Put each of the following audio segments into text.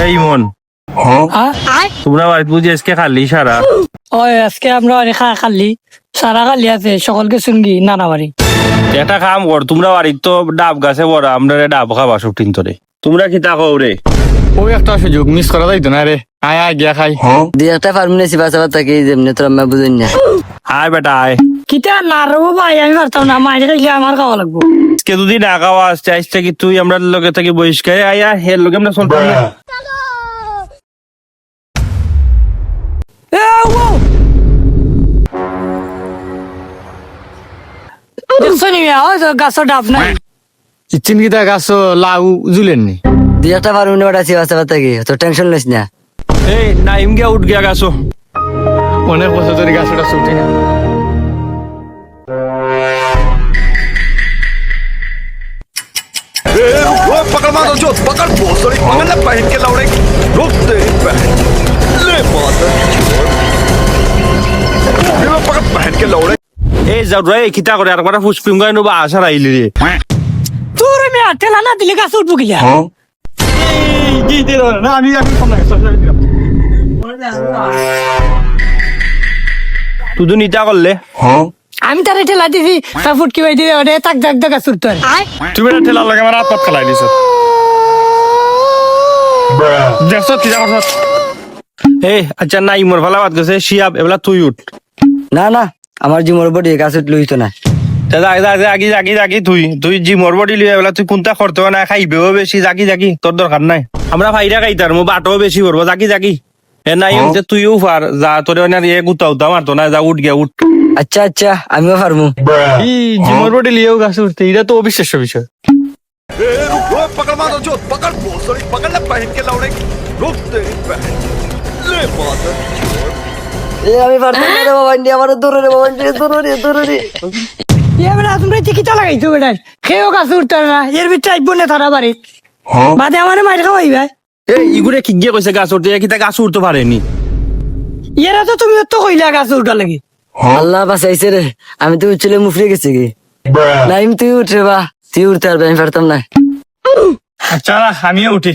এই মন তোমরা বাড়িতে বুঝি আজকে খালি সারা ওই আজকে আমরা অনেক খালি সারা খালি আছে সকলকে শুনগি নানা বাড়ি একটা কাম কর তোমরা বাড়ির তো ডাব গাছে বড় আমরা ডাব খাবা সব টিন তোরে তোমরা কি তা কও রে ওই একটা সুযোগ মিস করা যাইতো না রে আয় আয় গিয়া খাই দুই একটা ফার্মেসি বাঁচাবার থাকি যেমনি তোর আমি বুঝুন না আয় বেটা আয় কিতা না রবো ভাই আমি পারতাম না মাইরে খাইলে আমার খাওয়া লাগবো আজকে দুদিন না খাওয়া আসছে আজকে কি তুই আমরা লগে থেকে বহিষ্কার আয়া হের লগে আমরা চলতাম না দেখছো নি গাছর ডাব নাই ইচ্ছিন কি তা গাছ লাউ জুলেননি দুই একটা ফার্মেসি বাড়াছি বাঁচাবার থাকি তোর টেনশন লইস না এই নাইম গিয়া উঠ গিয়া গাছো অনেক বছর ধরে গাছটা ছুটি না पकड़ मारो जो पकड़ भोसड़ी पकड़ ले पहन के लौड़े रुक तेरी बहन ले माता पकड़ पहन के लौड़े এই যাও রে কিতা করে আর কটা ফুসপিম গায় নবা আশা আইলি রে তোর মেয়ে ঠেলা না দিলে গাছ উঠবো কিলা তুই তো নিতা করলে আমি তারে ঠেলা দিছি তা ফুটকি বাই দিলে ওরে তাক জাগ জাগা সুরতো তুমি এটা ঠেলা লাগে আমার হাত পাত খেলাই দিছ দেখছো কি যাবো এই আচ্ছা নাই মোর ভালা বাদ গেছে শিয়াব এবেলা তুই উঠ না না আমার জিমর বডি গাছ উঠলে হইতো না জাগি তুই জি মোর বডি লিয়ে এবেলা তুই কোনটা করতে না খাইবেও বেশি জাগি তোর দরকার নাই আমরা ভাইরা খাইতার মো বাটও বেশি করবো জাগি এ নাই এমতে তুইও পার যা তোর এ গুতা মারতো না যা উঠ গিয়া উঠ আচ্ছা আচ্ছা আমিও পারমু জিমর বডি লিয়েও গাছ উঠতে এটা তো অবিশ্বাস্য বিষয় पकड़ मारो जो पकड़ भोसड़ी पकड़ ले पहन के लौड़े रुक तेरी बहन ले माता এ আমি পারতাম না রে বাবা আমার দূরে রে বাবা দূরে রে এবারে তোমরা চিকিৎসা লাগাইছো বেটা খেয়েও গাছ উঠতে না এর ভিতরে আইব না তারা বাড়ি বাদে আমার মাইর খাওয়াই ভাই এই ইগুরে কি গিয়ে কইছে গাছ উঠতে কি তা গাছ উঠতে পারেনি এরা তো তুমি তো কইলা গাছ উঠা লাগি আল্লাহ বাঁচাইছে রে আমি তো উঠছিলে মুফরে গেছি কি নাইম তুই উঠ রে বা তুই উঠতে পারবি আমি পারতাম না আচ্ছা আমিও উঠি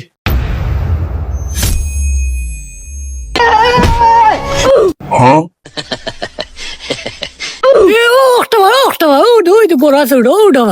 ওটা ওই তো বড় আছে ওটা